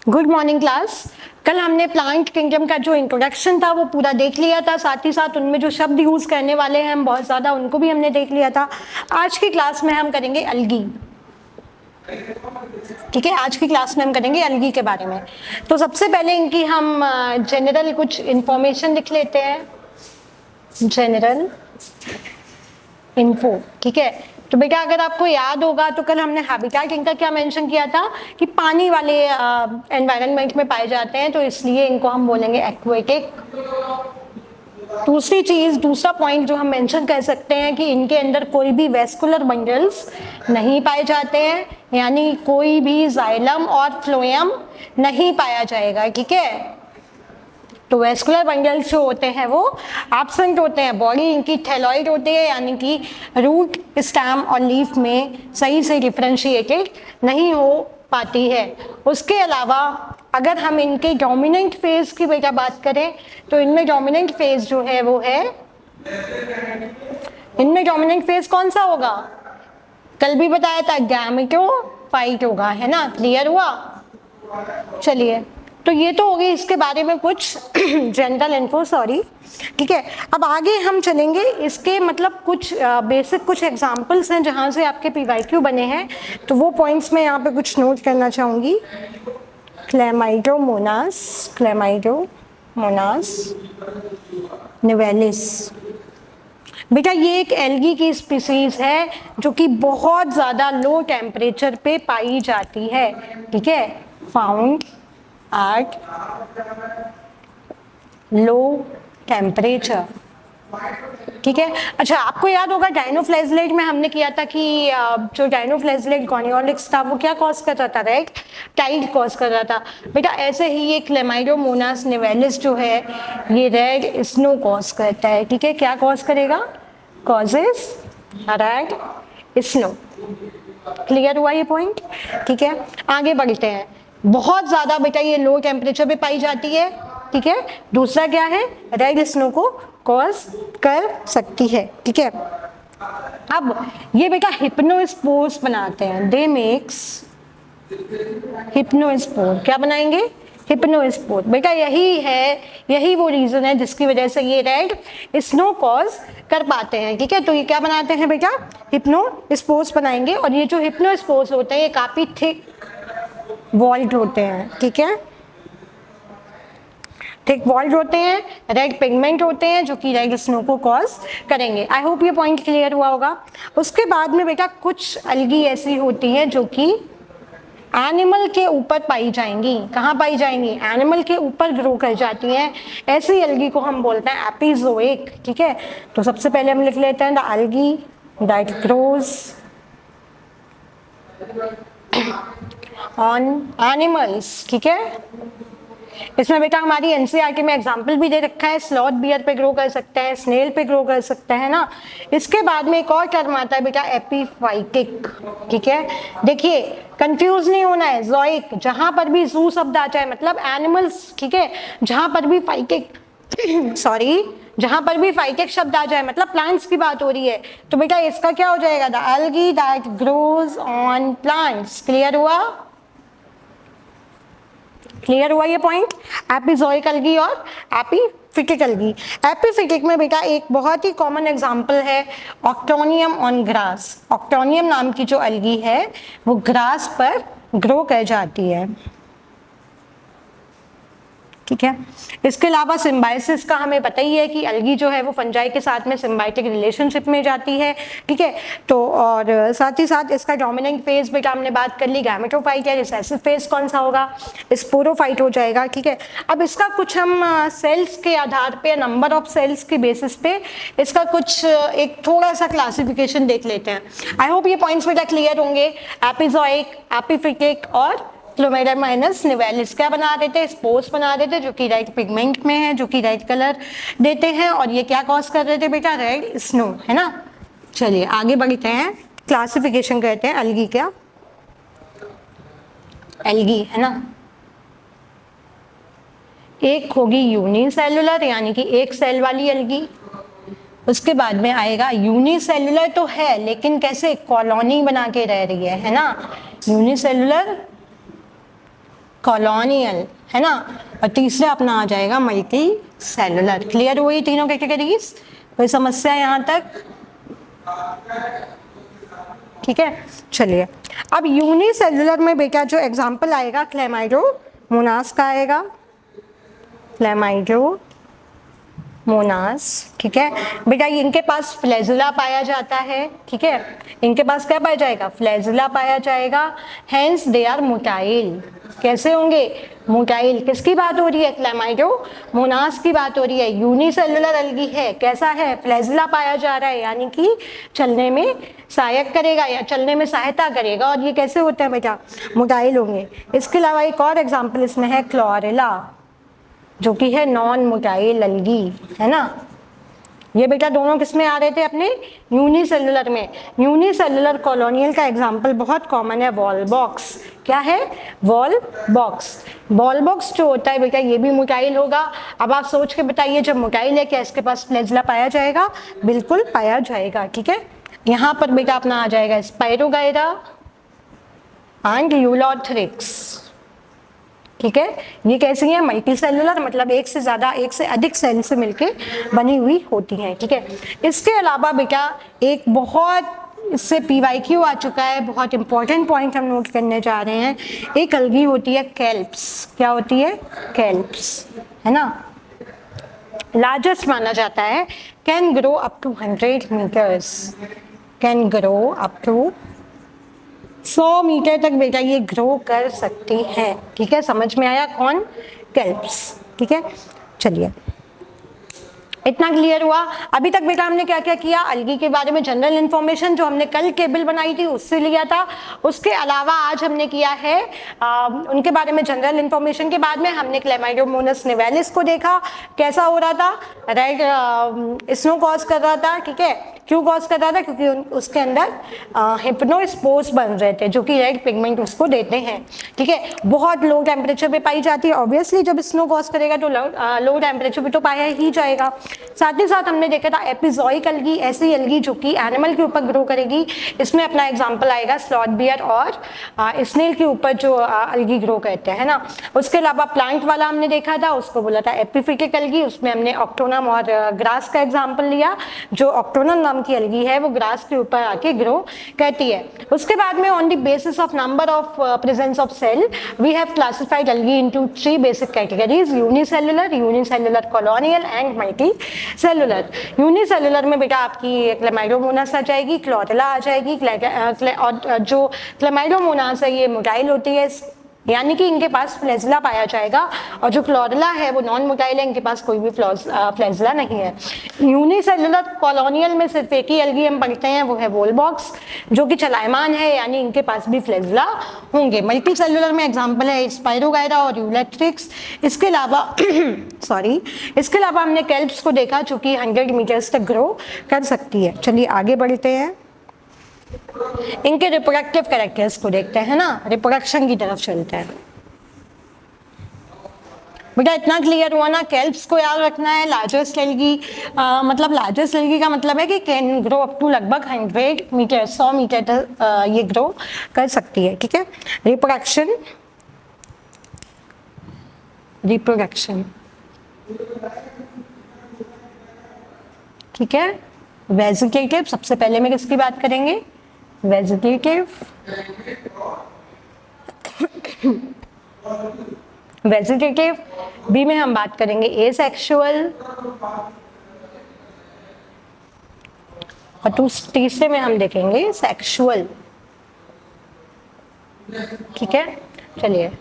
Good morning class. कल हमने plant kingdom का जो इंट्रोडक्शन था वो पूरा देख लिया था, साथ ही साथ उनमें जो शब्द यूज करने वाले हैं हम बहुत ज्यादा उनको भी हमने देख लिया था। आज की क्लास में हम करेंगे अलगी। ठीक है, आज की क्लास में हम करेंगे अलगी के बारे में। तो सबसे पहले इनकी हम जनरल कुछ इंफॉर्मेशन लिख लेते हैं। जनरल इन्फो, ठीक है। तो बेटा अगर आपको याद होगा तो कल हमने हैबिटेट इनका क्या मेंशन किया था कि पानी वाले एनवायरनमेंट में पाए जाते हैं, तो इसलिए इनको हम बोलेंगे एक्वेटिक। दूसरी चीज, दूसरा पॉइंट जो हम मेंशन कर सकते हैं कि इनके अंदर कोई भी वेस्कुलर बंडल्स नहीं पाए जाते हैं, यानी कोई भी जाइलम और फ्लोएम नहीं पाया जाएगा। ठीक है, तो वेस्कुलर बंडल्स जो होते हैं वो एब्सेंट होते हैं। बॉडी इनकी थैलॉइड होती है, यानी कि रूट, स्टेम और लीफ में सही से डिफरेंशिएटेड नहीं हो पाती है। उसके अलावा अगर हम इनके डोमिनेंट फेज की बेटा बात करें तो इनमें डोमिनेंट फेज जो है वो है, इनमें डोमिनेंट फेज कौन सा होगा? कल भी बताया था, गैमेटोफाइट होगा, है ना। क्लियर हुआ? चलिए, तो ये तो हो गई इसके बारे में कुछ जनरल इन्फो, सॉरी। ठीक है, अब आगे हम चलेंगे। इसके मतलब कुछ बेसिक कुछ एग्जांपल्स हैं जहां से आपके पीवाईक्यू बने हैं, तो वो पॉइंट्स मैं यहाँ पे कुछ नोट करना चाहूंगी। Chlamydomonas, Chlamydomonas nivalis. बेटा ये एक एल्गी की स्पीसीज है जो कि बहुत ज्यादा लो टेम्परेचर पे पाई जाती है। ठीक है, फाउंड एट लो टेम्परेचर। ठीक है, अच्छा आपको याद होगा डाइनोफ्लेजलेट में हमने किया था कि जो डाइनोफ्लेजलेट गॉनियोलिक्स था वो क्या कॉज कर रहा था? राइट, टाइड कॉज कर रहा था। बेटा ऐसे ही ये क्लेमाइडोमोनास निवेलिस जो है ये रेड स्नो कॉज करता है। ठीक है, क्या कॉज करेगा? Causes red snow. क्लियर हुआ ये पॉइंट? ठीक है, आगे बढ़ते हैं। बहुत ज्यादा बेटा ये लो टेम्परेचर पे पाई जाती है। ठीक है, दूसरा क्या है? रेड स्नो को कॉज कर सकती है। ठीक है, अब ये बेटा हिप्नोस्पोर्स बनाते हैं। They makes hypnospore. क्या बनाएंगे? हिप्नोस्पोर। बेटा यही है, यही वो रीजन है जिसकी वजह से ये रेड स्नो कॉज कर पाते हैं। ठीक है, तो ये क्या बनाते हैं बेटा? हिप्नोस्पोर्स बनाएंगे। और ये जो हिप्नोस्पोर्स होते हैं ये काफी थिक वॉल्ड होते हैं। ठीक है, थिक वॉल्ड होते हैं, रेड पिगमेंट होते हैं जो कि रेड स्नो को कॉज करेंगे। आई होप ये पॉइंट क्लियर हुआ होगा। उसके बाद में बेटा कुछ अलगी ऐसी होती हैं जो कि एनिमल के ऊपर पाई जाएंगी। कहाँ पाई जाएंगी? एनिमल के ऊपर ग्रो कर जाती हैं। ऐसी अलगी को हम बोलते हैं एपिजोइक। ठीक है, तो सबसे पहले हम लिख लेते हैं the algae that grows on animals. ठीक है, इसमें बेटा हमारी एनसीईआरटी में एग्जाम्पल भी दे रखा है। स्लॉथ बियर पे ग्रो कर सकता है, स्नेल पे ग्रो कर सकता है ना। इसके बाद में एक और टर्म आता है बेटा एपीफाइटिक। ठीक है, देखिए कंफ्यूज नहीं होना है। जोइक, जहां पर भी जू शब्द आ जाए मतलब एनिमल्स, ठीक है, जहां पर भी फाइटिक सॉरी जहां पर भी फाइटिक शब्द आ जाए मतलब प्लांट्स की बात हो रही है, तो बेटा इसका क्या हो जाएगा? The algae that grows on plants. Clear हुआ? क्लियर हुआ ये पॉइंट? एपिजोइक अलगी और एपीफिटिक अलगी। एपीफिटिक में बेटा एक बहुत ही कॉमन एग्जांपल है ऑक्टोनियम ऑन ग्रास। ऑक्टोनियम नाम की जो अलगी है वो ग्रास पर ग्रो कर जाती है। ठीक है, इसके अलावा सिम्बायोसिस का हमें पता ही है कि अलगी जो है वो फंजाई के साथ में सिम्बायोटिक रिलेशनशिप में जाती है। ठीक है, तो और साथ ही साथ इसका डोमिनेंट फेज बेटा हमने बात कर ली गैमेटोफाइट है। रिसेसिव फेज कौन सा होगा? स्पोरोफाइट हो जाएगा। ठीक है, अब इसका कुछ हम सेल्स के आधार पे, नंबर ऑफ सेल्स के बेसिस पे इसका कुछ एक थोड़ा सा क्लासिफिकेशन देख लेते हैं। आई होप ये पॉइंट्स बेटा क्लियर होंगे। एपिजोइक, एपीफिटिक और क्लोमेडामाइनस निवेलिस क्या बना देते हैं? स्पोर्स बना देते हैं जो कि रेड पिगमेंट में है, जो कि रेड कलर देते हैं। और ये क्या कॉज कर रहे थे बेटा? रेड स्नो, है ना। चलिए आगे बढ़ते हैं, क्लासिफिकेशन करते हैं अलगी। क्या एल्गी है ना, एक होगी यूनिसेलुलर यानी कि एक सेल वाली अलगी। उसके बाद में आएगा यूनिसेलुलर तो है लेकिन कैसे? कॉलोनी बना के रह रही है ना। यूनिसेलुलर कॉलोनियल, है ना, और तीसरा अपना आ जाएगा मल्टी सेलुलर। क्लियर हुई तीनों कैटेगरीज? कोई समस्या यहाँ तक? ठीक है, चलिए अब यूनिसेलुलर में बेटा जो एग्जाम्पल आएगा क्लेमाइडोमोनास का आएगा, क्लेमाइडोमोनास। ठीक है बेटा, इनके पास फ्लैजुला पाया जाता है। ठीक है, इनके पास क्या पाया जाएगा? फ्लैजुला पाया जाएगा। Hence they are motile. कैसे होंगे? मोटाइल। किसकी बात हो रही है? क्लेमाइडोमोनास की बात हो रही है। यूनिसेलुलर एल्गी है, कैसा है? फ्लैजुला पाया जा रहा है, यानी कि चलने में सहायक करेगा या चलने में सहायता करेगा। और ये कैसे होते हैं बेटा? मोटाइल होंगे। इसके अलावा एक और एग्जाम्पल इसमें है क्लोरेला, जो कि है नॉन मोटाइल एल्गी, है ना। ये बेटा दोनों किस में आ रहे थे? अपने यूनिसेलुलर में। यूनिसेलुलर कॉलोनियल का एग्जांपल बहुत कॉमन है, वॉलबॉक्स। क्या है? वॉलबॉक्स। वॉलबॉक्स जो होता है बेटा ये भी मोटाइल होगा। अब आप सोच के बताइए, जब मोटाइल है क्या इसके पास फ्लैजुला पाया जाएगा? बिल्कुल पाया जाएगा। ठीक है, यहाँ पर बेटा अपना आ जाएगा स्पाइरोगाइरा एंड यूलोथ्रिक्स। ठीक है, ये कैसी है? मल्टी सेलुलर, मतलब एक से अधिक सेल से मिलके बनी हुई होती हैं। ठीक है, इसके अलावा बेटा एक बहुत, इससे PYQ आ चुका है, बहुत इंपॉर्टेंट पॉइंट हम नोट करने जा रहे हैं। एक अलगी होती है कैल्प्स। क्या होती है? कैल्प्स, है ना। लार्जेस्ट माना जाता है, can grow up to 100 metres, can grow up to 100 metre तक बेटा ये ग्रो कर सकती है। ठीक है, समझ में आया? कौन? कैल्प्स। ठीक है, चलिए इतना क्लियर हुआ। अभी तक बेटा हमने क्या क्या किया? अलगी के बारे में जनरल इन्फॉर्मेशन जो हमने कल टेबल बनाई थी उससे लिया था। उसके अलावा आज हमने किया है उनके बारे में जनरल इन्फॉर्मेशन के बाद में हमने क्लेमाइडोमोनास निवेलिस को देखा, कैसा हो रहा था? रेड स्नो कॉज कर रहा था। ठीक है, क्यों कॉज कर रहा था? क्योंकि उसके अंदर हिप्नोस्पोर्स बन रहे थे, जो कि रेड पिगमेंट उसको देते हैं। ठीक है, बहुत लो टेम्परेचर पे पाई जाती है। ऑब्वियसली जब स्नो कॉज करेगा तो लो टेम्परेचर पे तो पाया ही जाएगा। साथ ही साथ हमने देखा था एपिजोइक अलगी, ऐसी अलगी जो कि एनिमल के ऊपर ग्रो करेगी। इसमें अपना एग्जांपल आएगा स्लॉथ बियर और स्नेल के ऊपर जो अलगी ग्रो करते हैं ना। उसके अलावा प्लांट वाला हमने देखा था, उसको बोला था एपिफिटिक अलगी। उसमें हमने ऑक्टोनम और ग्रास का एग्जाम्पल लिया। जो ऑक्टोनम नाम की अलगी है वो ग्रास के ऊपर आके ग्रो करती है। उसके बाद में on the basis of number of presence of cell we have classified algae into 3 basic categories, unicellular, colonial and multicellular. Unicellular में बेटा आपकी क्लेमाइडोमोनास आ जाएगी, क्लोरेला आ जाएगी। और जो क्लेमाइडोमोनास है ये मोटाइल होती है, यानी कि इनके पास फ्लैजुला पाया जाएगा। और जो क्लोरेला है वो नॉन मोटाइल है, इनके पास कोई भी फ्लैजुला नहीं है। यूनिसेलुलर कॉलोनियल में सिर्फ एक ही अलगी हम पढ़ते हैं, वो है वॉलबॉक्स, जो कि चलायमान है, यानी इनके पास भी फ्लैजुला होंगे। मल्टी सेलुलर में एग्जाम्पल है स्पाइरोगाइरा और यूलेट्रिक्स। इसके अलावा इसके अलावा हमने कैल्प्स को देखा, जो कि 100 मीटर्स तक ग्रो कर सकती है। चलिए आगे बढ़ते हैं, इनके रिप्रोडक्टिव कैरेक्टर्स को देखते हैं ना, रिप्रोडक्शन की तरफ चलते हैं। बेटा इतना क्लियर हुआ ना, कैल्प्स को याद रखना है। लार्जेस्ट एल्गी मतलब लार्जेस्ट एल्गी का मतलब है कि कैन ग्रो अप टू लगभग 100 मीटर, 100 मीटर तक ये ग्रो कर सकती है। ठीक है, रिप्रोडक्शन ठीक है। वेजिटेटिव, सबसे पहले में किसकी बात करेंगे? वेजिटेटिव बी में हम बात करेंगे एसेक्सुअल, और तीसरे में हम देखेंगे सेक्सुअल। ठीक है, चलिए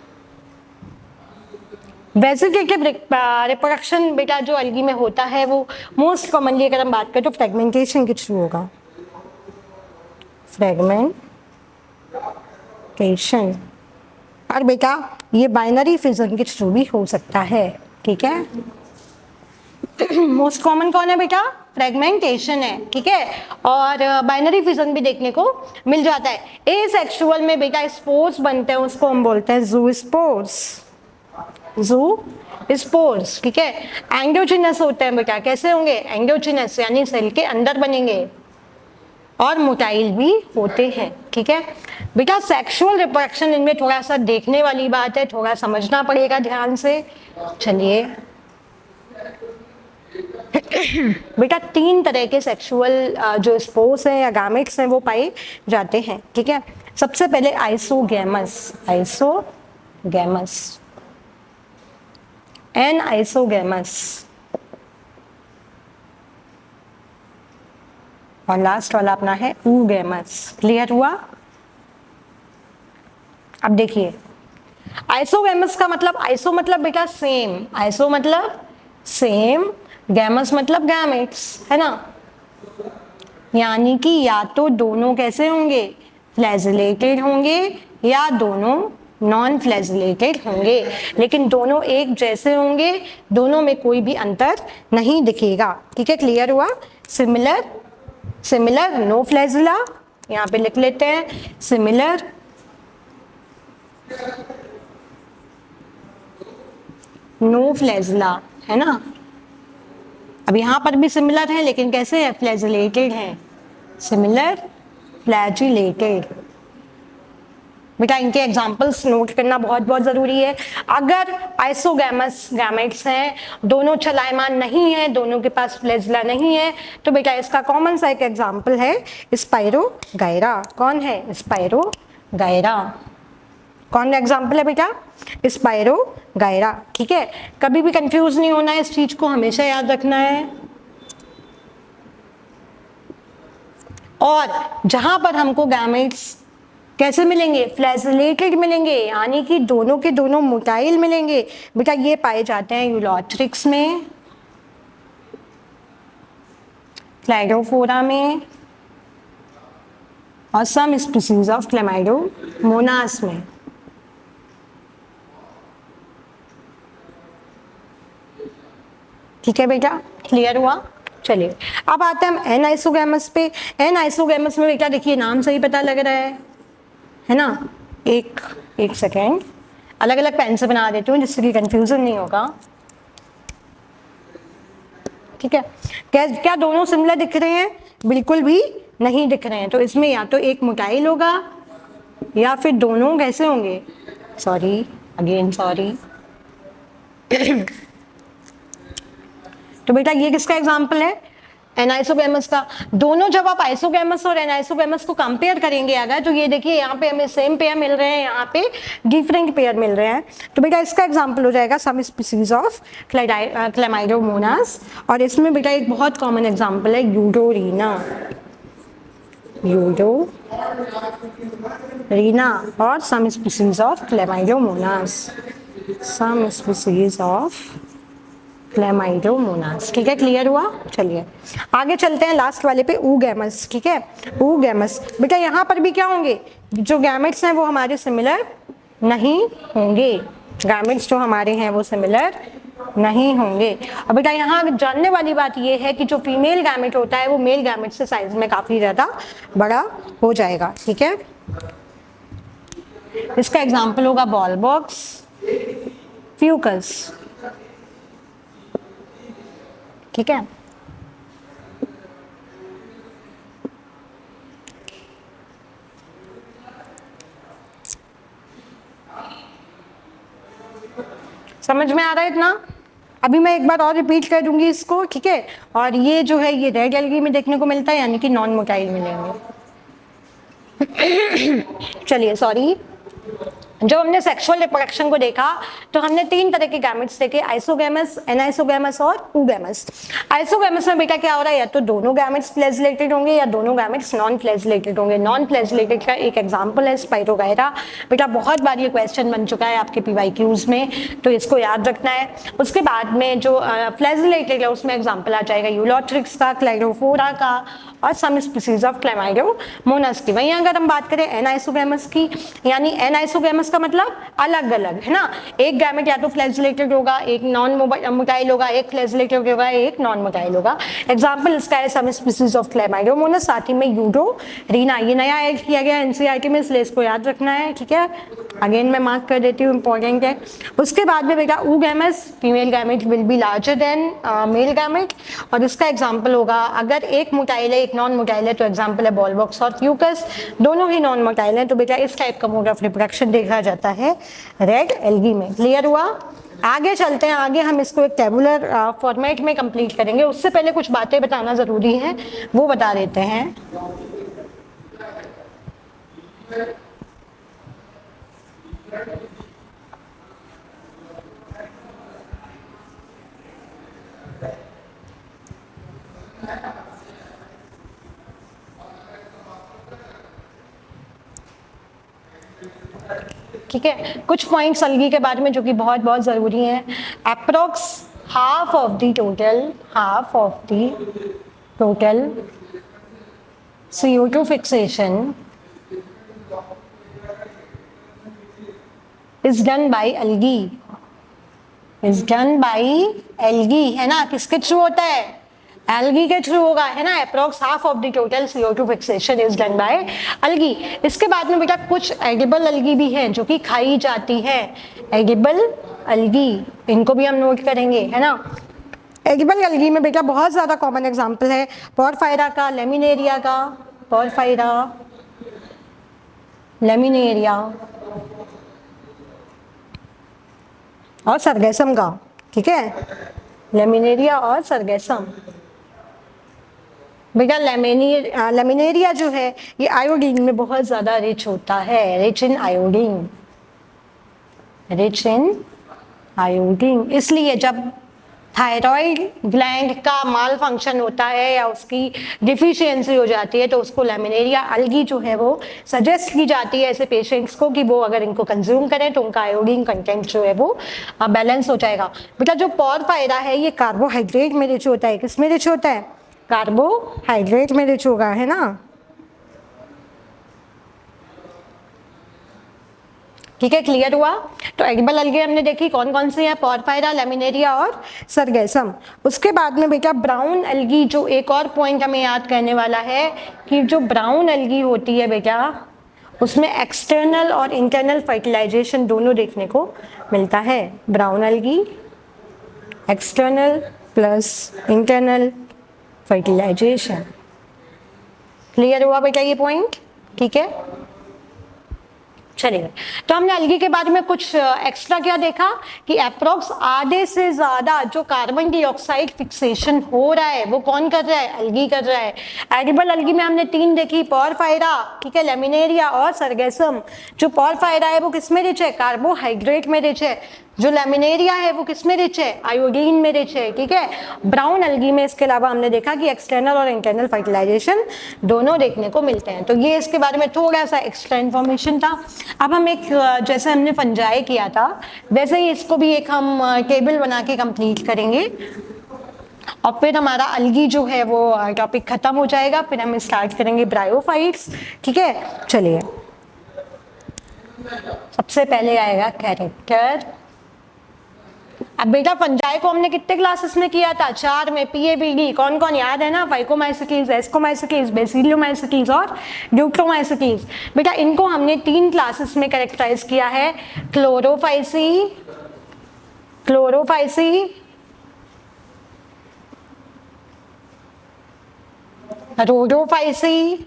वेजिटेटिव रिप्रोडक्शन बेटा जो अलगी में होता है वो मोस्ट कॉमनली अगर हम बात करें तो फ्रेगमेंटेशन के थ्रू होगा। फ्रेगमेंटेशन, और बेटा ये बाइनरी फिजन के थ्रू भी हो सकता है। ठीक है, मोस्ट कॉमन कौन है बेटा? फ्रेगमेंटेशन है। ठीक है, और बाइनरी फिजन भी देखने को मिल जाता है। एसेक्सुअल में बेटा स्पोर्स बनते हैं, उसको हम बोलते हैं ज़ूस्पोर्स। ठीक है, एंडोजिनस होते हैं बेटा। कैसे होंगे? एंडोजिनस, यानी सेल के अंदर बनेंगे। और मोटाइल भी होते हैं, ठीक है बेटा। सेक्सुअल रिप्रोडक्शन इनमें थोड़ा सा देखने वाली बात है, थोड़ा समझना पड़ेगा ध्यान से। चलिए बेटा 3 तरह के सेक्सुअल जो स्पोर्स हैं या गैमेट्स हैं वो पाए जाते हैं, ठीक है। सबसे पहले आइसोगैमस, एन आइसोगैमस, और लास्ट वाला अपना है ऊगैमस। क्लियर हुआ? अब देखिए आइसोगैमस का मतलब, आइसो मतलब बेटा सेम, आइसो मतलब सेम, गैमस मतलब गैमेट्स, है ना। यानी कि या तो दोनों कैसे होंगे, फ्लैजिलेटेड होंगे, या दोनों नॉन फ्लैजिलेटेड होंगे, लेकिन दोनों एक जैसे होंगे, दोनों में कोई भी अंतर नहीं दिखेगा, ठीक है। क्लियर हुआ? सिमिलर, सिमिलर नो फ्लैजिला, यहाँ पे लिख लेते हैं सिमिलर नो फ्लैजिला, है ना। अब यहाँ पर भी सिमिलर है लेकिन कैसे है, फ्लैजिलेटेड है, सिमिलर फ्लैजिलेटेड। बेटा इनके एग्जांपल्स नोट करना बहुत बहुत जरूरी है। अगर आइसोगैमस गैमेट्स हैं, दोनों चलायमान नहीं है, दोनों के पास फ्लैजिला नहीं है, तो बेटा इसका कॉमन सा एक एग्जांपल है स्पाइरोगायरा। कौन है? स्पाइरोगायरा। कौन एग्जाम्पल है बेटा? स्पाइरोगायरा, ठीक है। कभी भी कंफ्यूज नहीं होना है, इस चीज को हमेशा याद रखना है। और जहां पर हमको गैमेट्स कैसे मिलेंगे, फ्लैजिलेटेड मिलेंगे, यानी कि दोनों के दोनों मोटाइल मिलेंगे, बेटा ये पाए जाते हैं यूलोथ्रिक्स में, क्लाइडोफोरा में, और सम स्पीसीज ऑफ क्लेमाइडोमोनास में। ठीक है बेटा, क्लियर हुआ? चलिए अब आते हैं हम एन आइसोगैमस पे। एन आइसोगैमस में बेटा देखिए नाम से ही पता लग रहा है ना। एक सेकेंड, अलग अलग पेन से बना देती हूँ जिससे कि कंफ्यूजन नहीं होगा, ठीक है। क्या दोनों सिमिलर दिख रहे हैं? बिल्कुल भी नहीं दिख रहे हैं। तो इसमें या तो एक मोटाइल होगा या फिर दोनों कैसे होंगे, सॉरी तो बेटा ये किसका एग्जाम्पल है? एनाइसोगैमस का। दोनों जब आप आइसोगैमस और एनाइसोगैमस को कंपेयर करेंगे अगर, तो ये देखिए यहाँ पे हमें सेम पेयर मिल रहे हैं, यहाँ पे डिफरेंट पेयर मिल रहे हैं। तो बेटा इसका एग्जाम्पल हो जाएगा सम स्पीसीज ऑफ क्लेमाइडोमोनास। और इसमें बेटा एक बहुत कॉमन एग्जाम्पल है यूडोरीना और some species of Chlamydomonas, some species of Chlamydomonas. ठीक है, क्लियर हुआ? चलिए आगे चलते हैं लास्ट वाले पे, ऊगैमस। ठीक है, ऊगैमस बेटा यहाँ पर भी क्या होंगे, जो गैमेट्स हैं वो हमारे सिमिलर नहीं होंगे, गैमेट्स जो हमारे हैं वो सिमिलर नहीं होंगे। अब बेटा यहाँ जानने वाली बात ये है कि जो फीमेल गैमेट होता है वो मेल गैमेट से साइज में काफी ज्यादा बड़ा हो जाएगा। ठीक है, इसका एग्जाम्पल होगा बॉल बॉक्स, फ्यूकस। ठीक है, समझ में आ रहा है इतना? अभी मैं एक बार और रिपीट कर दूंगी इसको, ठीक है। और ये जो है ये रेड एल्गी में देखने को मिलता है, यानी कि नॉन मोटाइल मिलेंगे। चलिए सॉरी, जब हमने सेक्सुअल रिप्रोडक्शन को देखा तो हमने 3 तरह के गैमेट्स देखे, आइसोगैमस, एनाइसोगैमस और ऊगैमस। आइसोगैमस में बेटा क्या हो रहा है, या तो दोनों गैमेट्स फ्लैजिलेटेड होंगे या दोनों गैमेट्स नॉन फ्लैजिलेटेड होंगे। नॉन फ्लैजिलेटेड का एक एग्जांपल है स्पाइरोगायरा। बेटा बहुत बार ये क्वेश्चन बन चुका है आपके PYQs में, तो इसको याद रखना है। उसके बाद में जो फ्लैजिलेटेड है उसमें एग्जाम्पल आ जाएगा यूलोथ्रिक्स का, क्लाइडोफोरा का और सम स्पीसीज ऑफ क्लेमाइडोमोनास की। वहीं अगर हम बात करें एनाइसोगैमस की, यानी एनाइसोगैमस का मतलब अलग अलग, है ना। एक गैमेट या तो फ्लैजिलेटेड होगा, एक नॉन मोटाइल होगा, एक फ्लैजिलेटेड होगा, एक नॉन मोटाइल होगा। एग्जांपल इसका है सम स्पीसीज ऑफ क्लेमाइडोमोनास, साथ ही में यूडोरीना। ये नया ऐड किया गया NCERT में, इसलिए इसको याद रखना है। ठीक है, अगेन मैं मार्क कर देती हूँ, इंपॉर्टेंट है। उसके बाद में बेटा oogamous, female gamete will be larger then male gamete. और इसका एग्जाम्पल होगा अगर एक मोटाइल है एक एक नॉन मोटाइल है, तो एग्जाम्पल है बॉलवॉक्स और फ्यूकस, दोनों ही नॉन मोटाइल हैं, तो बेटा इस टाइप का मोड ऑफ रिप्रोडक्शन देखा जाता है रेड एल्गी में। क्लियर हुआ? आगे चलते हैं, आगे हम इसको एक टेबुलर फॉर्मेट में कंप्लीट करेंगे। उससे पहले कुछ बातें बताना जरूरी है, वो बता देते हैं। ठीक है, कुछ पॉइंट्स अलगी के बारे में जो कि बहुत बहुत जरूरी हैं। Approx half of the total CO2 fixation is done by algae, है ना। किसके थ्रू होता है? एल्गी के थ्रू होगा, है ना। Approx half of the total CO2 fixation is done by algae. इसके बाद में बेटा कुछ एडिबल एल्गी भी है जो कि खाई जाती है। एडिबल एल्गी, इनको भी हम नोट करेंगे, है ना। एडिबल एल्गी में बेटा बहुत ज्यादा कॉमन एग्जांपल है पोरफायरा का, लेमिनेरिया का, पोरफायरा, लेमिनेरिया और सरगेसम का। ठीक है, लेमिनेरिया और सरगेसम। बेटा लेमिनेरिया जो है ये आयोडीन में बहुत ज्यादा रिच होता है, रिच इन आयोडीन। इसलिए जब थायराइड ग्लैंड का माल फंक्शन होता है या उसकी डिफिशियंसी हो जाती है तो उसको लेमिनेरिया एल्गी जो है वो सजेस्ट की जाती है ऐसे पेशेंट्स को कि वो अगर इनको कंज्यूम करें तो उनका आयोडीन कंटेंट जो है वो बैलेंस हो जाएगा। बेटा जो पोरफायरा है ये कार्बोहाइड्रेट में रिच होता है। किस में रिच होता है? कार्बोहाइड्रेट में रिच होगा, है ना। ठीक है, क्लियर हुआ? तो एडिबल एल्गी हमने देखी कौन कौन सी है, पोरफायरा, लेमिनेरिया और सरगेसम। उसके बाद में बेटा ब्राउन एल्गी, जो एक और पॉइंट हमें याद करने वाला है कि जो ब्राउन एल्गी होती है बेटा उसमें एक्सटर्नल और इंटरनल फर्टिलाइजेशन दोनों देखने को मिलता है। Brown algae external plus internal fertilisation. Clear हुआ बेटा ये पॉइंट? ठीक है, चलिए। तो हमने एल्गी के बारे में कुछ एक्स्ट्रा क्या देखा कि अप्रोक्स आधे से ज्यादा जो कार्बन डाइऑक्साइड फिक्सेशन हो रहा है वो कौन कर रहा है? एल्गी कर रहा है। एडिबल एल्गी में हमने 3 देखी, पोरफायरा, ठीक है, लेमिनेरिया और सरगेसम। जो पोरफायरा है वो किसमें रिच है? कार्बोहाइड्रेट में रिच है। जो लेमिनेरिया है वो किसमें रिच है? आयोडीन में रिच है। ठीक है, ब्राउन एल्गी में इसके अलावा हमने देखा कि एक्सटर्नल और इंटरनल फर्टिलाइजेशन दोनों देखने को मिलते हैं। तो ये इसके बारे में थोड़ा सा एक्स्ट्रा इन्फॉर्मेशन था। अब हम एक जैसे हमने फंजाई किया था वैसे ही इसको भी एक हम टेबल बना के कंप्लीट करेंगे और फिर हमारा एल्गी जो है वो टॉपिक खत्म हो जाएगा। फिर हम स्टार्ट करेंगे ब्रायोफाइट्स। ठीक है, चलिए। सबसे पहले आएगा कैरेक्टर। अब बेटा फंजाई को हमने कितने क्लासेस में किया था? 4 में। PABD कौन कौन याद है ना? फाइकोमाइसिटीज, एस्कोमाइसिटीज, बेसिलोमाइसिटीज और ड्यूक्टोमाइसिटीज। बेटा इनको हमने 3 क्लासेस में कैरेक्टराइज किया है। क्लोरोफाइसी, रोडोफाइसी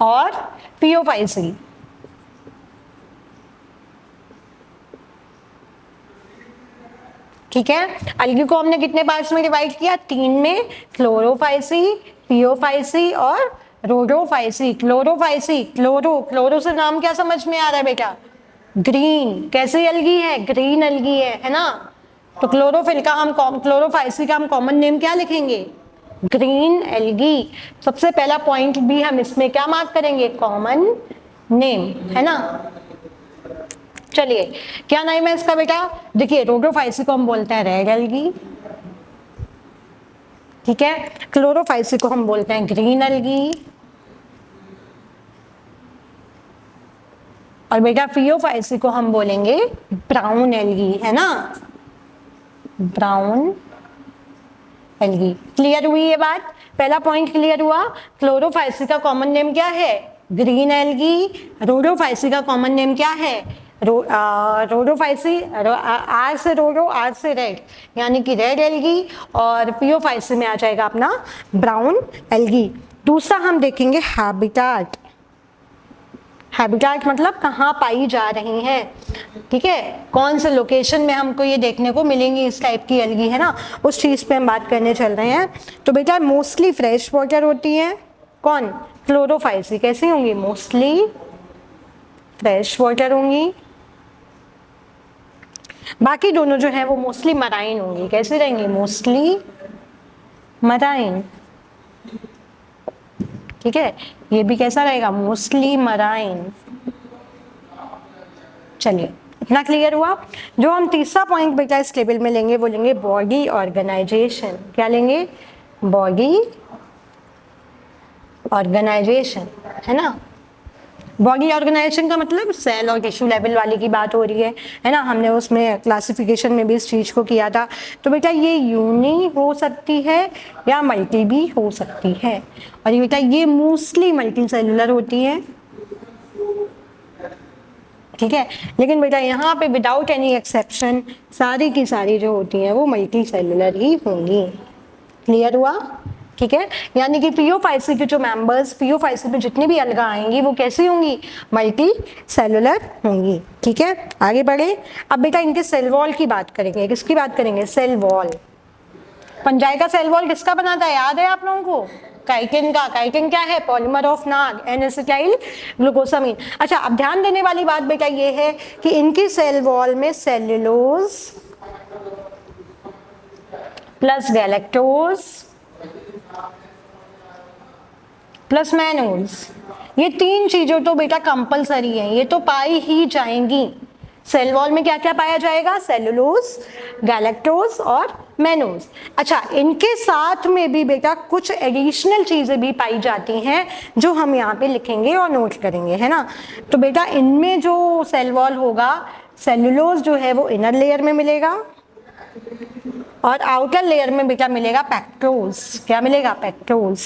और पियोफाइसी। ठीक है, एल्गी को हमने कितने पार्ट्स में डिवाइड किया? 3 में। क्लोरोफाइसी, पियोफाइसी और रोडोफाइसी। क्लोरोफाइसी, क्लोरो से नाम क्या समझ में आ रहा है बेटा? ग्रीन। कैसी एल्गी है? ग्रीन एल्गी है ना। तो क्लोरोफाइसी का हम कॉमन नेम क्या लिखेंगे? Green algae. सबसे पहला पॉइंट भी हम इसमें क्या मार्क करेंगे? कॉमन नेम, है ना। चलिए, क्या नाम है इसका बेटा? देखिए, रोडोफाइसी को हम बोलते हैं रेड एल्गी, ठीक है। क्लोरोफाइसी को हम बोलते हैं ग्रीन एल्गी और बेटा पियोफाइसी को हम बोलेंगे ब्राउन एल्गी, है ना, ब्राउन एल्गी। क्लियर हुई ये बात? पहला पॉइंट क्लियर हुआ। क्लोरोफाइसी का कॉमन नेम क्या है? Green algae. रोडोफाइसी का कॉमन नेम क्या है? रोडोफाइसी, आर से रोडो, आर से रेड, यानी कि रेड एल्गी, और पियोफाइसी में आ जाएगा अपना ब्राउन एल्गी। दूसरा हम देखेंगे हैबिटाट। हैबिटाट मतलब कहाँ पाई जा रही हैं, ठीक है, कौन से लोकेशन में हमको ये देखने को मिलेंगी इस टाइप की एल्गी, है ना, उस चीज़ पे हम बात करने चल रहे हैं। तो बेटा मोस्टली फ्रेश वाटर होती हैं, कौन, क्लोरोफाइसी। कैसी होंगी, मोस्टली फ्रेश वाटर होंगी। बाकी दोनों जो है वो मोस्टली मराइन होंगी। कैसे रहेंगी, मोस्टली मराइन, ठीक है, ये भी कैसा रहेगा, मोस्टली मराइन। चलिए इतना क्लियर हुआ। जो हम तीसरा पॉइंट बेटा इस टेबल में लेंगे वो लेंगे बॉडी ऑर्गेनाइजेशन। क्या लेंगे, बॉडी ऑर्गेनाइजेशन, है ना। बॉडी ऑर्गेनाइजेशन का मतलब सेल और टिश्यू लेवल वाली की बात हो रही है ना, हमने उसमें क्लासिफिकेशन में भी इस चीज़ को किया था। तो बेटा ये यूनी हो सकती है या मल्टी भी हो सकती है, और ये बेटा ये मोस्टली मल्टी सेलुलर होती है, ठीक है। लेकिन बेटा यहाँ पे विदाउट एनी एक्सेप्शन सारी की सारी जो होती हैं वो मल्टी सेलुलर ही होंगी। क्लियर हुआ, ठीक है। यानी कि पियोफाइसी के जो मेंबर्स, पियोफाइसी में जितनी भी अलगा आएंगी वो कैसी होंगी, मल्टी सेलुलर होंगी, ठीक है। आगे बढ़े, अब बेटा इनके सेल वॉल की बात करेंगे। किसकी बात करेंगे, सेल वॉल। फंजाई का सेल वॉल किसका बनाता है, याद है आप लोगों को, काइटिन का। काइटिन क्या है, polymer of NAG, N acetyl glucosamine. अच्छा, अब ध्यान देने वाली बात बेटा ये है कि इनकी सेल वॉल में cellulose plus galactose plus mannose, ये तीन चीजों तो बेटा कंपलसरी है, ये तो पाई ही जाएंगी। सेल वॉल में क्या क्या पाया जाएगा, सेलुलोज, गैलेक्टोज और मैनोज। अच्छा, इनके साथ में भी बेटा कुछ एडिशनल चीजें भी पाई जाती हैं जो हम यहाँ पे लिखेंगे और नोट करेंगे, है ना। तो बेटा इनमें जो सेल वॉल होगा, सेलुलोज जो है वो इनर लेयर में मिलेगा और आउटर लेयर में बेटा मिलेगा पेक्टोज। क्या मिलेगा, पेक्टोज,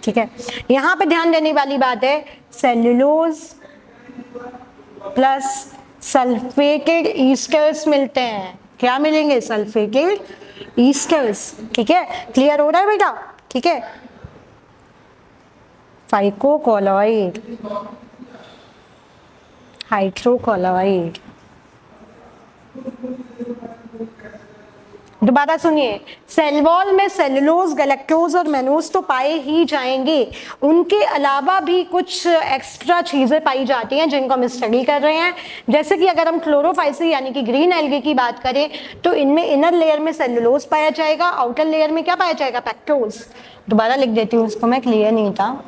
ठीक है। यहाँ पे ध्यान देने वाली बात है, सेल्यूलोज प्लस सल्फेटेड ईस्टर्स मिलते हैं। क्या मिलेंगे, सल्फेटेड ईस्टर्स, ठीक है। क्लियर हो रहा है बेटा, ठीक है। फाइकोकोलॉइड, हाइड्रोकोलॉइड। दोबारा सुनिए, सेल वॉल में सेलुलोज, गैलेक्टोज और मैनोज तो पाए ही जाएंगे, उनके अलावा भी कुछ एक्स्ट्रा चीजें पाई जाती हैं जिनको हम स्टडी कर रहे हैं। जैसे कि अगर हम क्लोरोफाइसी यानी कि ग्रीन एल्गी की बात करें तो इनमें इनर लेयर में सेलुलोज पाया जाएगा, आउटर लेयर में क्या पाया जाएगा, पेक्टोज। दोबारा लिख देती हूँ, इसको मैं क्लियर नहीं था,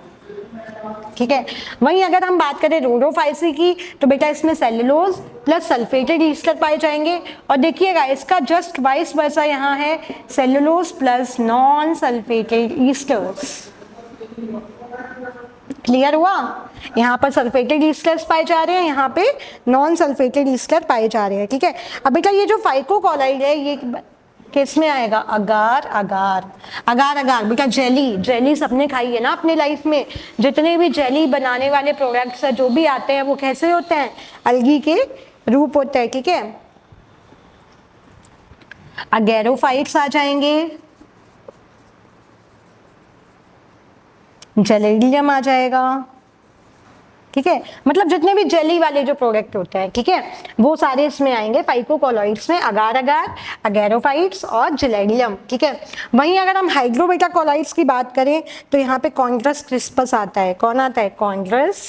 ठीक है। वहीं अगर हम बात करें रोडोफाइसी की तो बेटा इसमें सेलुलोज प्लस सल्फेटेड ईस्टर पाए जाएंगे, और देखिएगा इसका जस्ट वाइस वर्सा यहाँ है, cellulose plus non sulphated esters. Clear हुआ, यहाँ पर सल्फेटेड ईस्टर्स पाए जा रहे हैं, यहाँ पे नॉन सल्फेटेड ईस्टर पाए जा रहे हैं, ठीक है। अब बेटा ये जो फाइकोकोलॉइड है ये किस में आएगा, अगार अगार। अगार अगार बेटा जेली, जेली सबने खाई है ना अपनी लाइफ में, जितने भी जेली बनाने वाले प्रोडक्ट्स है जो भी आते हैं वो कैसे होते हैं, अलगी के रूप होते हैं, ठीक है। अगैरोफाइट्स आ जाएंगे, जेलेडियम आ जाएगा, ठीक है। मतलब जितने भी जेली वाले जो प्रोडक्ट होते हैं, ठीक है, वो सारे इसमें आएंगे फाइकोकोलॉइड्स में, अगार अगार, अगैरोफाइट्स और जेलेडियम, ठीक है। वहीं अगर हम हाइड्रोबेटा कोलॉइड्स की बात करें तो यहाँ पे कॉन्ड्रस क्रिस्पस आता है। कौन आता है, कॉन्ड्रस।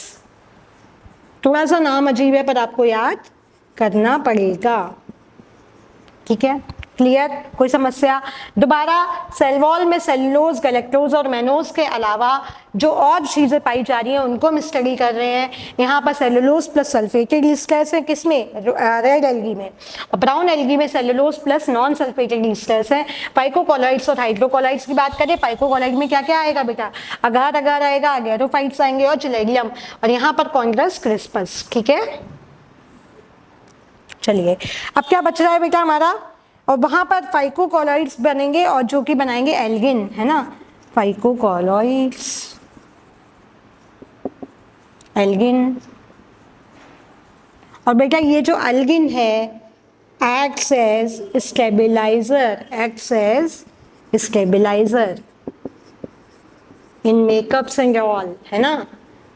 थोड़ा सा नाम अजीब है पर आपको याद करना पड़ेगा, ठीक है। क्लियर, कोई समस्या। दोबारा, सेल वॉल में सेलुलोज, गैलेक्टोज और मैनोज के अलावा जो और चीजें पाई जा रही हैं उनको हम स्टडी कर रहे हैं। यहाँ पर सेलुलोज प्लस सल्फेटेड ईस्टर्स है, किसमें, रेड एल्गी में, और ब्राउन एल्गी में cellulose plus non sulphated esters है। फाइकोकोलॉइड्स और हाइड्रोकोलॉइड्स की बात करें, फाइकोकोलॉइड में क्या क्या आएगा बेटा, अगार अगार आएगा, अगैरोफाइट्स आएंगे और जेलेडियम, और यहाँ पर कॉन्ड्रस क्रिस्पस, ठीक है। चलिए अब क्या बच रहा है बेटा हमारा, और वहां पर फाइकोकोलॉइड्स बनेंगे और जो कि बनाएंगे एल्गिन, है ना, फाइकोकोलॉइड्स, एल्गिन, और बेटा ये जो अल्गिन है acts as stabiliser in makeups and all, है ना।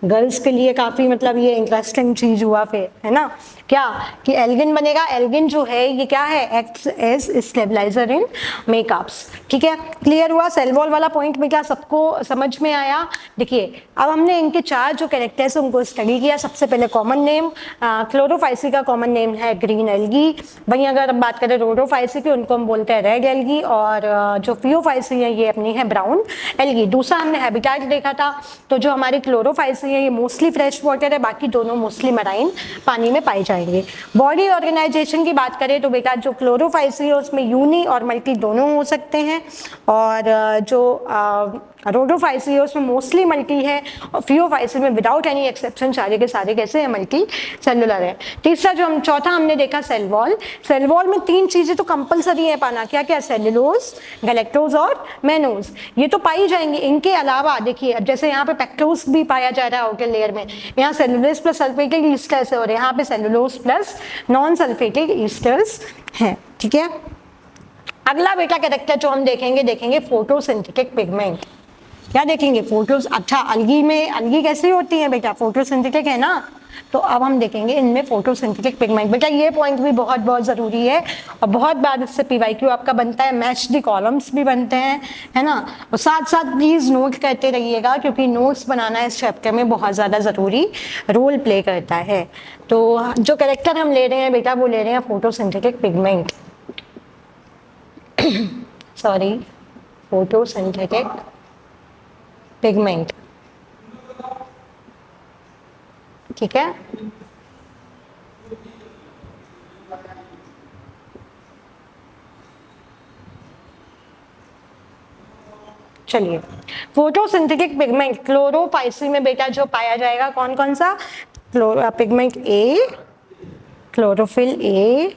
गर्ल्स के लिए काफ़ी मतलब ये इंटरेस्टिंग चीज़ हुआ फिर, है ना, क्या कि एल्गिन बनेगा। एल्गिन जो है ये क्या है, acts as stabiliser in makeups. ठीक है, क्लियर हुआ। सेल वॉल वाला पॉइंट बेटा सबको समझ में आया। देखिए अब हमने इनके 4 जो कैरेक्टर्स उनको स्टडी किया। सबसे पहले कॉमन नेम, क्लोरोफाइसी का कॉमन नेम है ग्रीन एल्गी। वहीं अगर हम बात करें रोडोफाइसी की, उनको हम बोलते हैं रेड एल्गी, और जो फियोफाइसी है ये अपनी है ब्राउन एल्गी। दूसरा हमने हैबिटेट देखा था, तो जो हमारी क्लोरोफाइसी है ये मोस्टली फ्रेश वाटर है, बाकी दोनों मोस्टली मराइन पानी में पाई जाएंगे। बॉडी ऑर्गेनाइजेशन की बात करें तो बेटा जो क्लोरोफाइसी है उसमें यूनी और मल्टी दोनों हो सकते हैं, और जो रोडोफाइसी है उसमें मोस्टली मल्टी है, और फियोफाइसी में विदाउट एनी एक्सेप्शन सारे के सारे कैसे हैं, मल्टी सेलुलर है। तीसरा जो हम चौथा हमने देखा सेल वॉल। सेल वॉल में 3 चीजें तो कंपलसरी है पाना, क्या क्या, सेलुलोज, गैलेक्टोज और मैनोज, ये तो पाई जाएंगे। इनके अलावा देखिए अब जैसे यहाँ पे पेक्टोज भी पाया जा रहा है आउटर लेयर में, यहाँ सेलुलोज प्लस सल्फेटेड ईस्टर्स है, और यहाँ पे cellulose plus non sulphated esters है। ठीक है, अगला बेटा कैरेक्टर जो हम देखेंगे फोटोसिंथेटिक पिगमेंट। क्या देखेंगे, फोटोस। अच्छा अलगी में, अलगी कैसी होती है बेटा, फोटोसिंथेटिक है ना, तो अब हम देखेंगे इनमें फोटोसिंथेटिक पिगमेंट। बेटा ये पॉइंट भी बहुत बहुत जरूरी है, और बहुत बार इससे पीवाईक्यू आपका बनता है, मैच द कॉलम्स भी बनते हैं, है ना। और साथ साथ प्लीज नोट करते रहिएगा, क्योंकि नोट्स बनाना इस चैप्टर में बहुत ज़्यादा ज़रूरी रोल प्ले करता है। तो जो कैरेक्टर हम ले रहे हैं बेटा वो ले रहे हैं photosynthetic pigment, sorry photosynthetic pigment. ठीक है, चलिए फोटोसिंथेटिक पिगमेंट क्लोरोफाइसी में बेटा जो पाया जाएगा कौन कौन सा, pigment A, chlorophyll A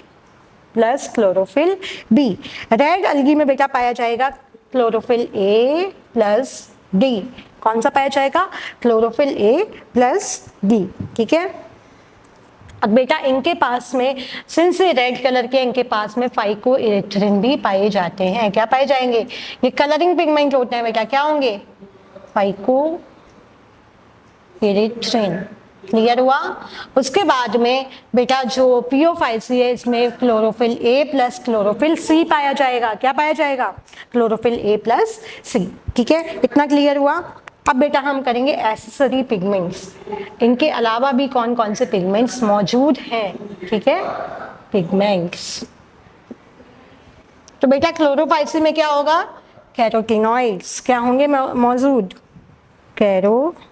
plus chlorophyll B. Red अलगी में बेटा पाया जाएगा क्लोरोफिल ए प्लस डी। कौन सा पाया जाएगा, क्लोरोफिल ए प्लस डी। ठीक है, अब बेटा इनके पास में सिंस रेड कलर के, इनके पास में फाइको इरिथ्रिन भी पाए जाते हैं। क्या पाए जाएंगे, ये कलरिंग पिगमेंट होते हैं बेटा, क्या होंगे, फाइको इरिथ्रिन। क्लियर हुआ। उसके बाद में बेटा जो पियोफाइसी है इसमें chlorophyll A plus chlorophyll C पाया जाएगा। क्या पाया जाएगा, क्लोरोफिल ए प्लस सी। ठीक है, इतना क्लियर हुआ। अब बेटा हम करेंगे एसेसरी पिगमेंट्स। इनके अलावा भी कौन कौन से पिगमेंट्स मौजूद हैं। ठीक है, पिगमेंट्स तो बेटा क्लोरोफाइसी में क्या होगा, कैरोटीनॉइड्स क्या होंगे मौजूद, कैरोटीनॉइड्स।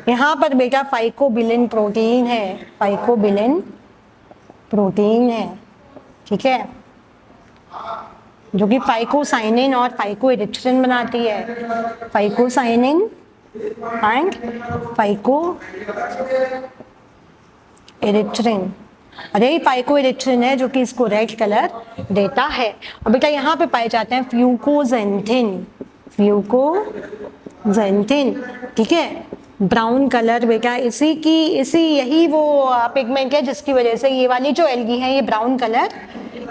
यहाँ पर बेटा फाइकोबिलिन प्रोटीन है, फाइकोबिलिन प्रोटीन है। ठीक है, जो कि फाइकोसाइनिन और फाइकोइरिथ्रिन बनाती है, फाइकोसाइनिन एंड फाइकोइरिथ्रिन। अरे फाइकोइरिथ्रिन है जो कि इसको रेड कलर देता है। और बेटा यहाँ पे पाए जाते हैं फ्यूकोजेंथिन, फ्यूकोजेंथिन। ठीक है, ब्राउन कलर बेटा यही वो पिगमेंट है जिसकी वजह से ये वाली जो एल्गी है ये ब्राउन कलर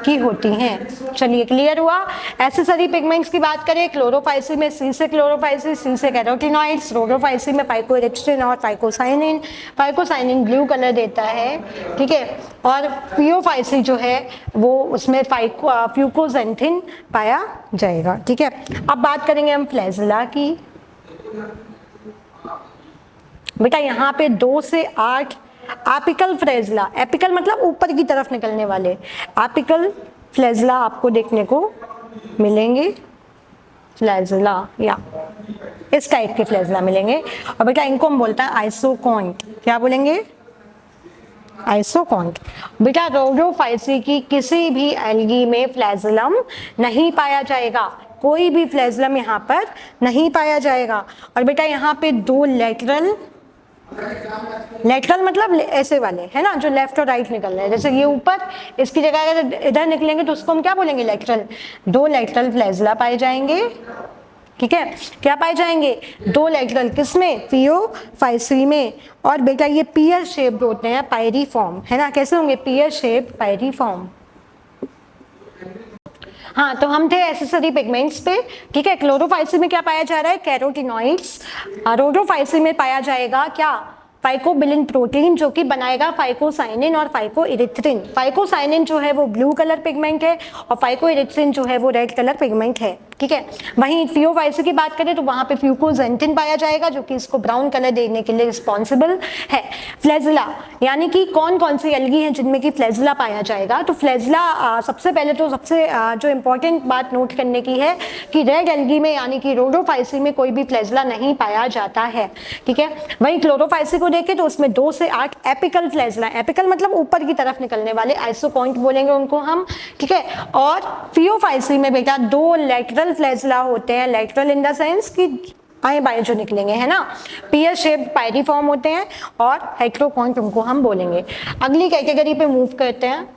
की होती हैं। चलिए क्लियर हुआ। एसेसरी पिगमेंट्स की बात करें, क्लोरोफाइसी में सी से क्लोरोफाइसी, सी से कैरोटीनॉइड्स, रोडोफाइसी में फाइकोइरिथ्रिन और फाइकोसाइनिन। फाइकोसाइनिन ब्लू कलर देता है। ठीक है, और पियोफाइसी जो है वो उसमें फ्यूकोजेंथिन पाया जाएगा। ठीक है, अब बात करेंगे हम फ्लैजेला की। बेटा यहाँ पे 2 से 8 एपिकल फ्लैजेला, एपिकल मतलब ऊपर की तरफ निकलने वाले, एपिकल फ्लैजेला आपको देखने को मिलेंगे। फ्लैजेला या इस टाइप के फ्लैजेला मिलेंगे। और बेटा इनको हम बोलते हैं आइसोकॉन्ट। क्या बोलेंगे, आइसोकॉन्ट। बेटा रोडोफाइसी की किसी भी एल्गी में फ्लैजेलम नहीं पाया जाएगा, कोई भी फ्लैजेलम यहाँ पर नहीं पाया जाएगा। और बेटा यहाँ पे 2 लेटरल मतलब ऐसे वाले है ना, जो लेफ्ट और राइट निकल रहे हैं, जैसे ये ऊपर, इसकी जगह अगर इधर निकलेंगे तो उसको हम क्या बोलेंगे, लेटरल। 2 लेटरल फ्लैजेला पाए जाएंगे। ठीक है, क्या पाए जाएंगे, 2 लेटरल किसमें, PO5C में। और बेटा ये पियर शेप्ड होते हैं, पायरीफॉर्म, है ना, कैसे होंगे, पियर शेप्ड पायरीफॉर्म। हाँ, तो हम थे एसेसरी पिगमेंट्स पे, ठीक है। क्लोरोफाइसिन में क्या पाया जा रहा है, कैरोटिनॉइड्स। रोडोफाइसिन में पाया जाएगा क्या, फाइकोबिलिन प्रोटीन, जो कि बनाएगा फाइकोसाइनिन और फाइकोइरिथ्रिन। फाइकोसाइनिन जो है वो ब्लू कलर पिगमेंट है और फाइकोइरिथ्रिन जो है वो रेड कलर पिगमेंट है, ठीक है। वहीं PO5C की बात करें तो वहां पे फ्यूकोजेंटिन पाया जाएगा, जो कि इसको ब्राउन कलर देने के लिए रिस्पॉन्सिबल है। फ्लैजिला, यानी कि कौन कौन सी एल्गी हैं जिनमें कि फ्लैजिला पाया जाएगा, तो फ्लैजिला सबसे पहले तो सबसे जो इंपॉर्टेंट बात नोट करने की है कि रेड एल्गी में यानी कि रोडोफाइसी में कोई भी फ्लैजिला नहीं पाया जाता है, ठीक है। वहीं क्लोरोफाइसी को देखें तो उसमें 2 से 8 एपिकल फ्लैजिला, एपिकल मतलब ऊपर की तरफ निकलने वाले, आइसोकॉन्ट बोलेंगे उनको हम, ठीक है। और PO5C में बेटा 2 लेटरल फ्लैजिला होते हैं, लेटरल इन द सेंस कि आए बाएं जो निकलेंगे, है ना, पियर शेप्ड पायरीफॉर्म होते हैं और हेट्रोकॉन्ट उनको हम बोलेंगे। अगली कैटेगरी पे मूव करते हैं।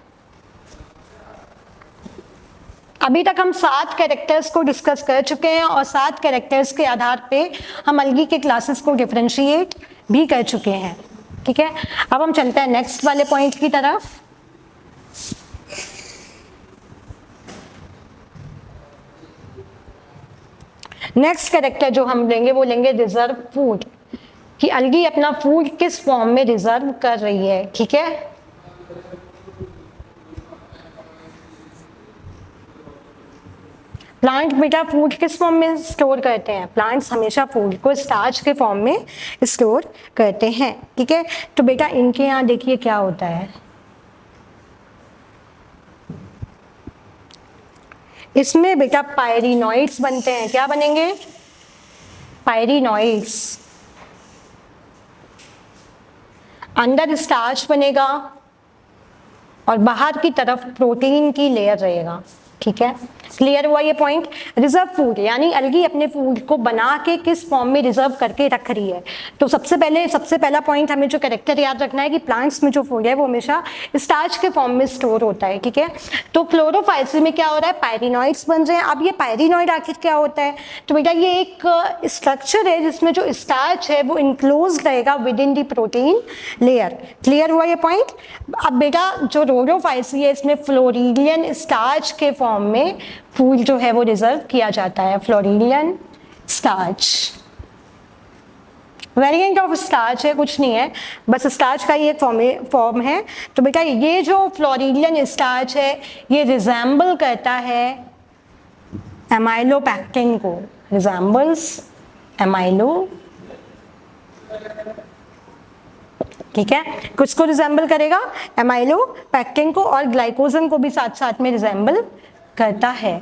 अभी तक हम 7 कैरेक्टर्स को डिस्कस कर चुके हैं और 7 कैरेक्टर्स के आधार पे हम अलगी के क्लासेस को डिफरेंशिएट भी कर चुके हैं, ठीक है। अब हम चलते हैं नेक्स्ट वाले पॉइंट की तरफ। नेक्स्ट कैरेक्टर जो हम लेंगे वो लेंगे रिजर्व फूड, कि अलगी अपना फूड किस फॉर्म में रिजर्व कर रही है, ठीक है। प्लांट बेटा फूड किस फॉर्म में स्टोर करते हैं, प्लांट्स हमेशा फूड को स्टार्च के फॉर्म में स्टोर करते हैं, ठीक है। तो बेटा इनके यहाँ देखिए क्या होता है, इसमें बेटा पायरिनॉइड्स बनते हैं, क्या बनेंगे, पायरिनॉइड्स। अंदर स्टार्च बनेगा और बाहर की तरफ प्रोटीन की लेयर रहेगा, ठीक है। क्लियर हुआ ये पॉइंट। रिजर्व फूड यानी अलगी अपने फूड को बना के किस फॉर्म में रिजर्व करके रख रही है। तो सबसे पहला पॉइंट हमें जो कैरेक्टर याद रखना है कि प्लांट्स में जो फूड है वो हमेशा स्टार्च के फॉर्म में स्टोर होता है, ठीक है। तो क्लोरोफाइसी में क्या हो रहा है, पायरिनॉइड्स बन रहे हैं। अब ये पायरिनॉइड आखिर क्या होता है, तो बेटा ये एक स्ट्रक्चर है जिसमें जो स्टार्च है वो इनक्लोज रहेगा with in the protein layer. Clear हुआ ये पॉइंट। अब बेटा जो रोडोफाइसी है इसमें फ्लोरीलियन स्टार्च के फॉर्म में फूड जो है वो रिजर्व किया जाता है, फ्लोरीलियन स्टार्च। वेरिएंट ऑफ स्टार्च है, कुछ नहीं है, बस स्टार्च का ही एक फॉर्म है। तो बेटा ये जो फ्लोरीलियन स्टार्च है ये रिजेंबल करता है एमाइलोपैक्टिन को, रिजेंबल्स एमाइलो, ठीक है। किसको रिजेंबल करेगा, एमाइलोपैक्टिन को, और ग्लाइकोजन को भी साथ साथ में रिजेंबल करता है।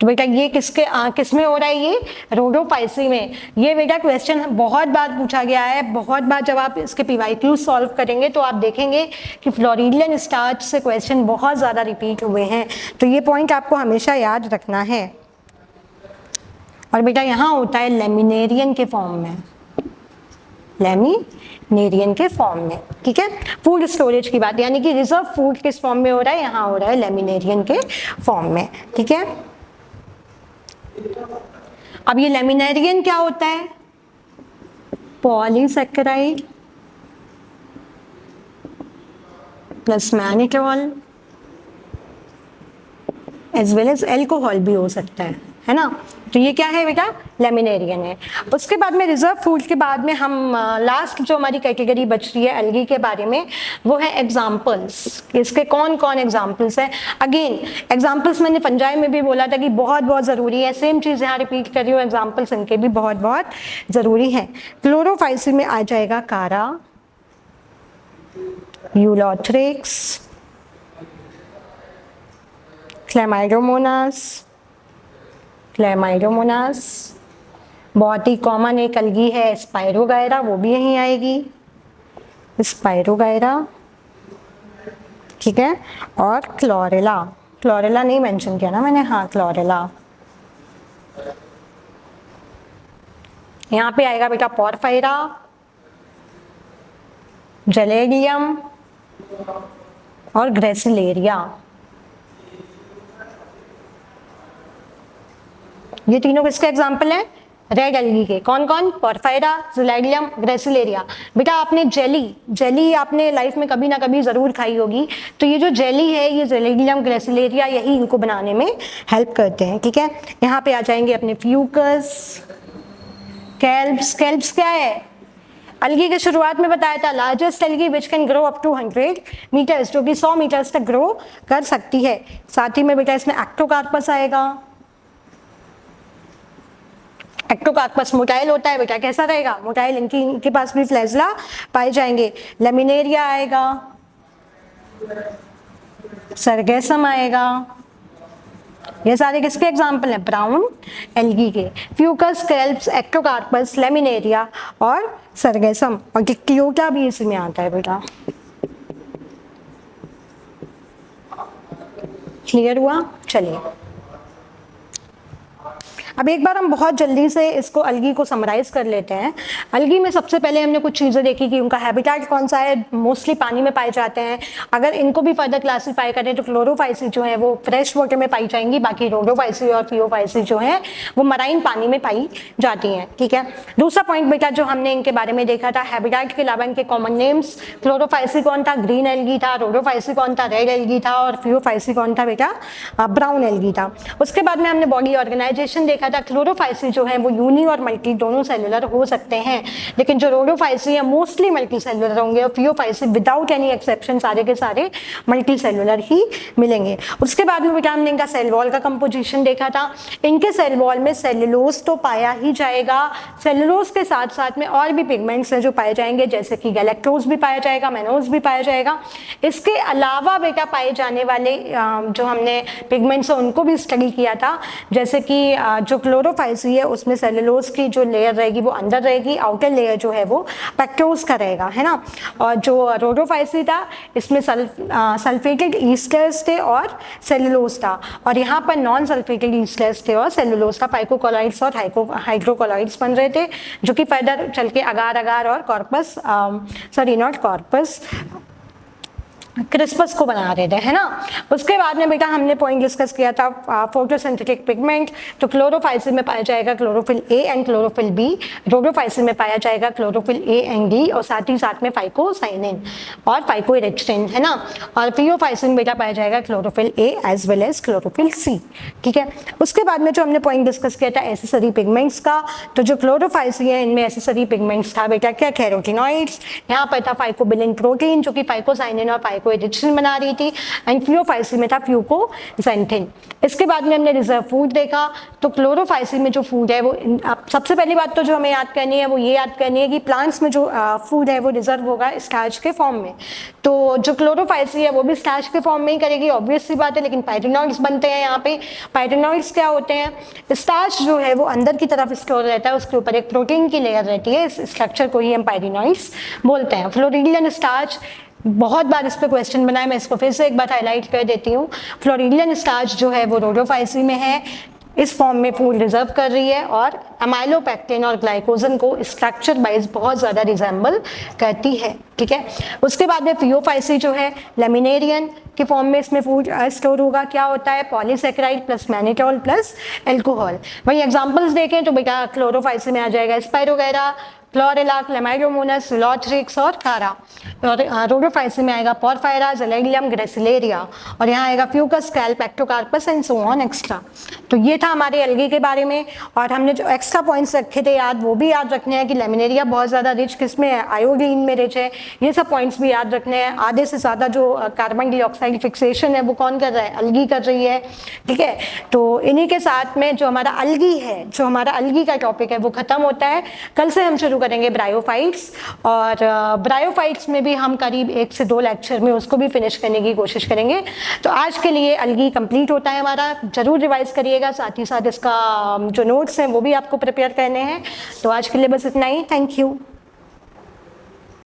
तो बेटा ये किस में हो रहा है, ये रोडोफाइसी में। ये बेटा क्वेश्चन बहुत बार पूछा गया है, बहुत बार जब आप इसके PYQ सॉल्व करेंगे तो आप देखेंगे कि फ्लोरीलियन स्टार्च से क्वेश्चन बहुत ज़्यादा रिपीट हुए हैं। तो ये पॉइंट आपको हमेशा याद रखना है। और बेटा यहाँ होता है लेमिनेरियन के फॉर्म में, लेमिनेरियन के फॉर्म में, ठीक है। फूड स्टोरेज की बात, यानी कि रिजर्व फूड किस फॉर्म में हो रहा है, यहाँ हो रहा है लेमिनेरियन के फॉर्म में, ठीक है। अब ये लेमिनेरियन क्या होता है, polysaccharide plus mannitol as well as alcohol भी हो सकता है ना। तो ये क्या है बेटा, लेमिनेरियन है। उसके बाद में रिजर्व फूड के बाद में हम लास्ट जो हमारी कैटेगरी बच रही है अलगी के बारे में, वो है एग्जाम्पल्स। इसके कौन कौन एग्जाम्पल्स हैं। अगेन एग्जाम्पल्स मैंने फंजाई में भी बोला था कि बहुत बहुत ज़रूरी है, सेम चीज़ यहाँ रिपीट कर रही हूँ, एग्जाम्पल्स इनके भी बहुत बहुत ज़रूरी हैं। क्लोरोफाइसी में आ जाएगा कारा, यूलोथ्रिक्स, क्लैमाइडोमोनास, बहुत ही कॉमन एक अलगी है स्पाइरोगायरा, वो भी यहीं आएगी, स्पाइरोगायरा, ठीक है। और क्लोरेला, क्लोरेला नहीं मेंशन किया ना मैंने, हाँ क्लोरेला। यहाँ पे आएगा बेटा पोरफायरा, जेलेडियम और ग्रेसिलेरिया। ये तीनों किसके एग्जाम्पल हैं? रेड एल्गी के। कौन कौन? Porphyra, Gelidium, Gracilaria. बेटा आपने जेली आपने लाइफ में कभी ना कभी ज़रूर खाई होगी, तो ये जो जेली है ये ज़िलाइडियम, ग्रेसिलेरिया यही इनको बनाने में हेल्प करते हैं, ठीक है। यहाँ पे आ जाएंगे अपने फ्यूकस, कैल्प्स क्या है? अलगी के शुरुआत में बताया था largest algae which can grow up to 100 metres, जो कि 100 मीटर्स तक ग्रो कर सकती है। साथ ही में बेटा इसमें एक्टोकार्पस आएगा। एक्टोकार्पस मोटाइल होता है बेटा, कैसा रहेगा? मोटाइल। इनके पास भी फ्लैजला पाए जाएंगे। लेमिनेरिया आएगा, सरगेसम आएगा। ये सारे किसके एग्जाम्पल हैं? ब्राउन एल्गी के। फ्यूकस, कैल्प्स, एक्टोकार्पस, लेमिनेरिया और सरगेसम, और डिक्टियोटा भी इसमें आता है बेटा। क्लियर हुआ? चलिए अब एक बार हम बहुत जल्दी से इसको अलगी को समराइज कर लेते हैं। अलगी में सबसे पहले हमने कुछ चीज़ें देखी कि उनका हैबिटेट कौन सा है, मोस्टली पानी में पाए जाते हैं। अगर इनको भी फर्दर क्लासीफाई करें तो क्लोरोफाइसी जो है वो फ्रेश वाटर में पाई जाएंगी, बाकी रोडोफाइसी और फियोफाइसी जो है वो मराइन पानी में पाई जाती हैं, ठीक है। दूसरा पॉइंट बेटा जो हमने इनके बारे में देखा था, हैबिटेट के अलावा इनके कॉमन नेम्स, क्लोरोफाइसी कौन था? ग्रीन एल्गी था। रोडोफाइसी कौन था? रेड एल्गी था। और फियोफाइसी कौन था बेटा? ब्राउन एल्गी था। उसके बाद में हमने बॉडी ऑर्गेनाइजेशन देखा था। क्लोरोफाइसी जो है वो यूनी और मल्टी दोनों सेलुलर हो सकते हैं, लेकिन जो रोडोफाइसी है मोस्टली मल्टी सेलुलर होंगे, और फियोफाइसी विदाउट एनी एक्सेप्शन सारे के सारे मल्टी सेलुलर ही मिलेंगे। उसके बाद में बेटा हमने इनका सेल वॉल का कंपोजिशन देखा था। इनके सेल वॉल में सेलुलोज तो पाया ही जाएगा, सेलुलोज के साथ साथ में और भी पिगमेंट्स हैं जो पाए जाएंगे, जैसे कि गैलेक्टोज भी पाया जाएगा, मेनोज भी पाया जाएगा। इसके अलावा बेटा पाए जाने वाले जो हमने पिगमेंट्स हैं उनको भी स्टडी किया था, जैसे कि जो क्लोरोफाइसी है उसमें सेलुलोज की जो लेयर रहेगी वो अंदर रहेगी, आउटर लेयर जो है वो पेक्टोज का रहेगा, है ना। और जो रोडोफाइसी था इसमें सल्फेटेड ईस्टर्स थे और सेलुलोज था, और यहाँ पर नॉन सल्फेटेड ईस्टर्स थे और सेलुलोज था। पाइकोकोलॉइड्स और हाइड्रोकोलॉइड्स बन रहे थे, जो कि फर्दर चल के अगार अगार और कॉर्पस नॉट कॉर्पस क्रिस्पस को बना रहे थे, है ना। उसके बाद में बेटा हमने पॉइंट डिस्कस किया था फोटोसिंथेटिक पिगमेंट। तो क्लोरोफाइसी में पाया जाएगा chlorophyll A and chlorophyll B, Rhodophyceae में पाया जाएगा क्लोरोफिल ए एंड डी, और साथ ही साथ में फाइकोसाइनिन और फाइकोइरेक्टिन, है ना। और फियोफाइसी में बेटा पाया जाएगा chlorophyll a as well as chlorophyll c, ठीक है। उसके बाद में जो हमने पॉइंट डिस्कस किया था एसेसरी पिगमेंट्स का, तो जो क्लोरोफाइसी है इनमें एसेसरी पिगमेंट्स था बेटा क्या? कैरोटिनॉइड्स। यहाँ पर था फाइकोबिलिन प्रोटीन जो कि फाइकोसाइनिन और एडिशन बना रही थी, एंड फियोफाइसी में था फ्यूकोजेंथिन। इसके बाद में हमने रिजर्व फूड देखा। तो क्लोरोफाइसी में जो फूड है वो सबसे पहली बात तो जो हमें याद करनी है वो ये याद करनी है कि प्लांट्स में जो फूड है वो रिजर्व होगा स्टार्च के फॉर्म में। तो जो क्लोरोफाइसी है वो भी स्टार्च के फॉर्म में ही करेगी, ऑब्वियस सी बात है, लेकिन पाइटेनॉइड्स बनते हैं यहाँ पे। पाइटेनॉइड्स क्या होते हैं? स्टार्च जो है वो अंदर की तरफ स्टोर रहता है, उसके ऊपर एक प्रोटीन की लेयर रहती है, इस स्ट्रक्चर को ही हम पाइटेनॉइड्स बोलते हैं। फ्लोरिडियन स्टार्च, बहुत बार इस पे क्वेश्चन बनाए, मैं इसको फिर से एक बार हाईलाइट कर देती हूँ। फ्लोरिडियन स्टार्च जो है वो रोडोफाइसी में है, इस फॉर्म में फूड रिजर्व कर रही है, और अमाइलोपेक्टिन और ग्लाइकोजन को स्ट्रक्चर वाइज बहुत ज़्यादा रिजेंबल करती है, ठीक है। उसके बाद में फियोफाइसी जो है लेमिनेरियन के फॉर्म में इसमें फूड स्टोर होगा। क्या होता है? Polysaccharide plus mannitol plus alcohol. वही एग्जांपल्स देखें तो बेटा क्लोरोफाइसी में आ जाएगा स्पाइरोगैरा, क्लोरेला, क्लेमाइडोमोनास, लोथ्रिक्स और कारा। और रोडोफाइसी में आएगा पोरफायरा, ज़िलाइडियम, ग्रेसिलेरिया, और यहाँ आएगा Fucus, kelp, Ectocarpus and so on extra. तो ये था हमारे अलगी के बारे में, और हमने जो एक्स्ट्रा पॉइंट्स रखे थे याद, वो भी याद रखने हैं कि लेमिनेरिया बहुत ज़्यादा रिच किसमें है? आयोडीन में रिच है। ये सब पॉइंट्स भी याद रखने हैं। आधे से ज़्यादा जो कार्बन डाइऑक्साइड फिक्सेशन है वो कौन कर रहा है? अलगी कर रही है, ठीक है। तो इन्हीं के साथ में जो हमारा अलगी है, जो हमारा अलगी का टॉपिक है वो खत्म होता है। कल से हम शुरू करेंगे ब्रायोफाइट्स, और ब्रायोफाइट्स में भी हम करीब 1 से 2 लेक्चर में उसको भी फिनिश करने की कोशिश करेंगे। तो आज के लिए अलगी कंप्लीट होता है हमारा, जरूर रिवाइज करिएगा, साथ ही साथ इसका जो नोट्स हैं वो भी आपको प्रिपेयर करने हैं। तो आज के लिए बस इतना ही, थैंक यू।